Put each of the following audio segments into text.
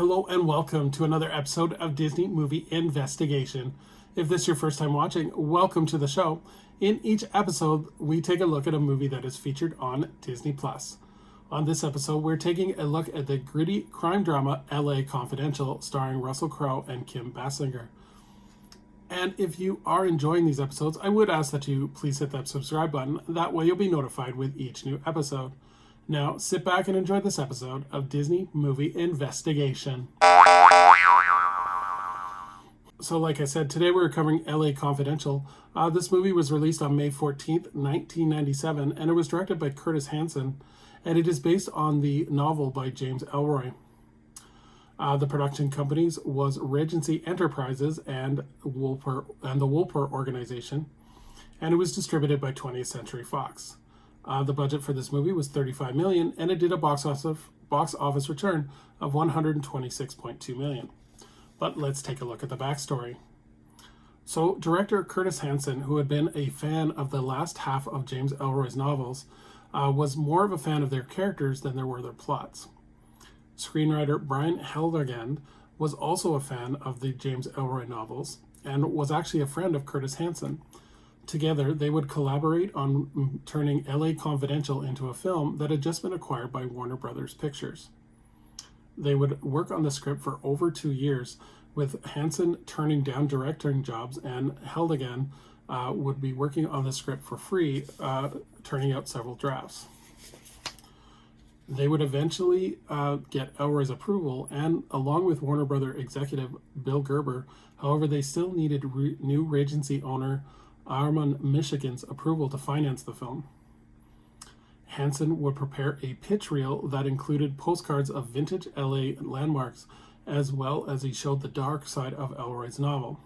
Hello and welcome to another episode of Disney Movie Investigation. If this is your first time watching, welcome to the show. In each episode, we take a look at a movie that is featured on Disney+. On this episode, we're taking a look at the gritty crime drama LA Confidential, starring Russell Crowe and Kim Basinger. And if you are enjoying these episodes, I would ask that you please hit that subscribe button. That way you'll be notified with each new episode. Now, sit back and enjoy this episode of Disney Movie Investigation. So, like I said, today we're covering LA Confidential. This movie was released on May 14th, 1997, and it was directed by Curtis Hanson, and it is based on the novel by James Ellroy. The production companies was Regency Enterprises and the Wolper Organization, and it was distributed by 20th Century Fox. The budget for this movie was $35 million, and it did a box office return of $126.2 million. But let's take a look at the backstory. So, director Curtis Hanson, who had been a fan of the last half of James Ellroy's novels, was more of a fan of their characters than there were their plots. Screenwriter Brian Helgeland was also a fan of the James Ellroy novels and was actually a friend of Curtis Hanson. Together, they would collaborate on turning LA Confidential into a film that had just been acquired by Warner Brothers Pictures. They would work on the script for over 2 years, with Hanson turning down directing jobs, and Helgeland would be working on the script for free, turning out several drafts. They would eventually get Ellroy's approval, and along with Warner Brothers executive Bill Gerber, however, they still needed new Regency owner Armand Michigan's approval to finance the film. Hanson would prepare a pitch reel that included postcards of vintage LA landmarks, as well as he showed the dark side of Ellroy's novel.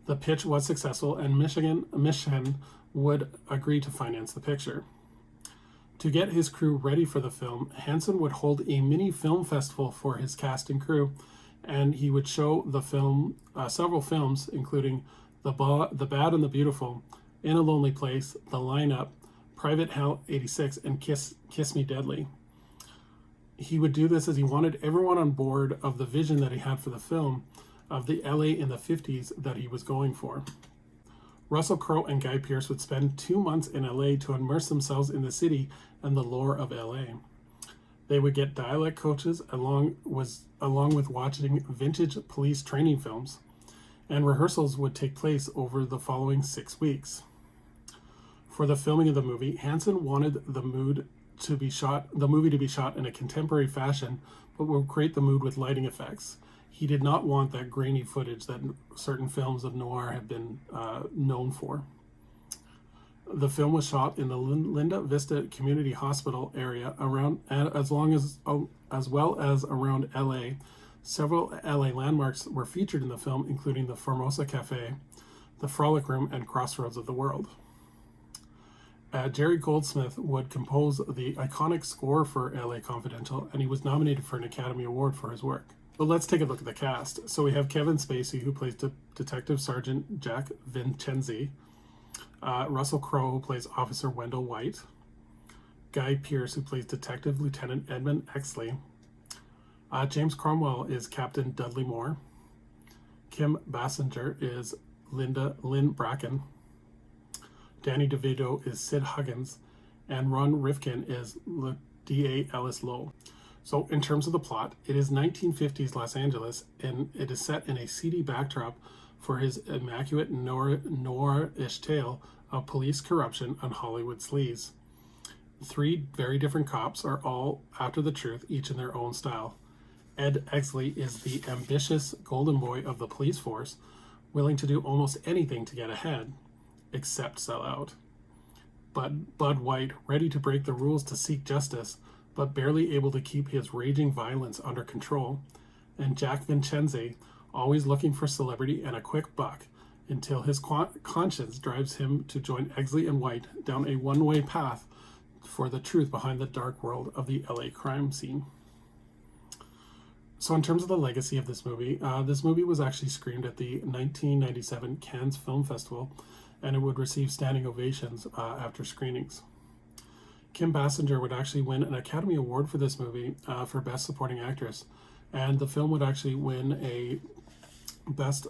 The pitch was successful, and Michigan would agree to finance the picture. To get his crew ready for the film, Hanson would hold a mini film festival for his cast and crew, and he would show the film, several films, including The Bad and the Beautiful, In a Lonely Place, The Lineup, Private Hell 86, and Kiss Me Deadly. He would do this as he wanted everyone on board of the vision that he had for the film of the LA in the 50s that he was going for. Russell Crowe and Guy Pearce would spend 2 months in LA to immerse themselves in the city and the lore of LA. They would get dialect coaches along with watching vintage police training films, and rehearsals would take place over the following 6 weeks. For the filming of the movie, Hanson wanted the movie to be shot in a contemporary fashion, but would create the mood with lighting effects. He did not want that grainy footage that certain films of noir have been known for. The film was shot in the Linda Vista Community Hospital area as well as around LA. Several LA landmarks were featured in the film, including the Formosa Cafe, the Frolic Room, and Crossroads of the World. Jerry Goldsmith would compose the iconic score for LA Confidential, and he was nominated for an Academy Award for his work. But let's take a look at the cast. So we have Kevin Spacey, who plays Detective Sergeant Jack Vincenzi, Russell Crowe, who plays Officer Wendell White, Guy Pearce, who plays Detective Lieutenant Edmund Exley, James Cromwell is Captain Dudley Moore, Kim Basinger is Lynn Bracken, Danny DeVito is Sid Huggins, and Ron Rifkin is D.A. Ellis Lowe. So in terms of the plot, it is 1950s Los Angeles, and it is set in a seedy backdrop for his immaculate noir-ish tale of police corruption and Hollywood sleaze. 3 very different cops are all after the truth, each in their own style. Ed Exley is the ambitious golden boy of the police force, willing to do almost anything to get ahead, except sell out. But Bud White, ready to break the rules to seek justice, but barely able to keep his raging violence under control. And Jack Vincenzi, always looking for celebrity and a quick buck, until his conscience drives him to join Exley and White down a one-way path for the truth behind the dark world of the LA crime scene. So in terms of the legacy of this movie was actually screened at the 1997 Cannes Film Festival, and it would receive standing ovations after screenings. Kim Basinger would actually win an Academy Award for this movie for Best Supporting Actress, And the film would actually win a Best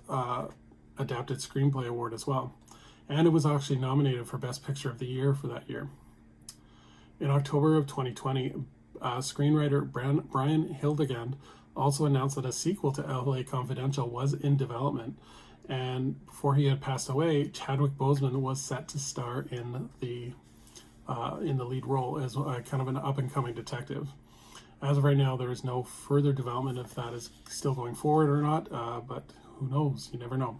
Adapted Screenplay Award as well. And it was actually nominated for Best Picture of the Year for that year. In October of 2020, screenwriter Brian Hildegand also announced that a sequel to LA Confidential was in development. And before he had passed away, Chadwick Boseman was set to star in the lead role as kind of an up-and-coming detective. As of right now, there is no further development if that is still going forward or not, but who knows? You never know.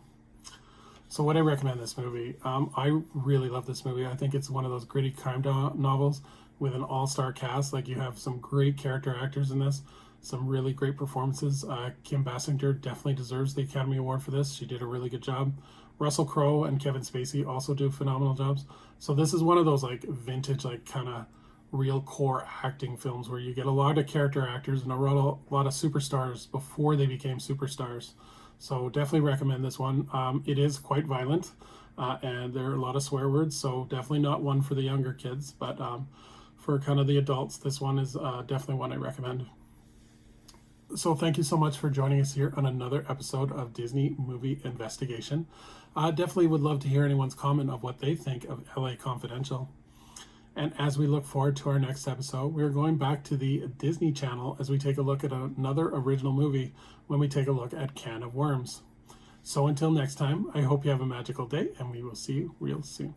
So would I recommend this movie? I really love this movie. I think it's one of those gritty crime novels with an all-star cast. Like, you have some great character actors in this, some really great performances. Kim Basinger definitely deserves the Academy Award for this. She did a really good job. Russell Crowe and Kevin Spacey also do phenomenal jobs. So this is one of those like vintage, like kind of real core acting films where you get a lot of character actors and a lot of superstars before they became superstars. So definitely recommend this one. It is quite violent, and there are a lot of swear words, so definitely not one for the younger kids, but for kind of the adults, this one is definitely one I recommend. So thank you so much for joining us here on another episode of Disney Movie Investigation. Definitely would love to hear anyone's comment of what they think of LA Confidential. And as we look forward to our next episode, we're going back to the Disney Channel as we take a look at another original movie when we take a look at Can of Worms. So until next time, I hope you have a magical day, and we will see you real soon.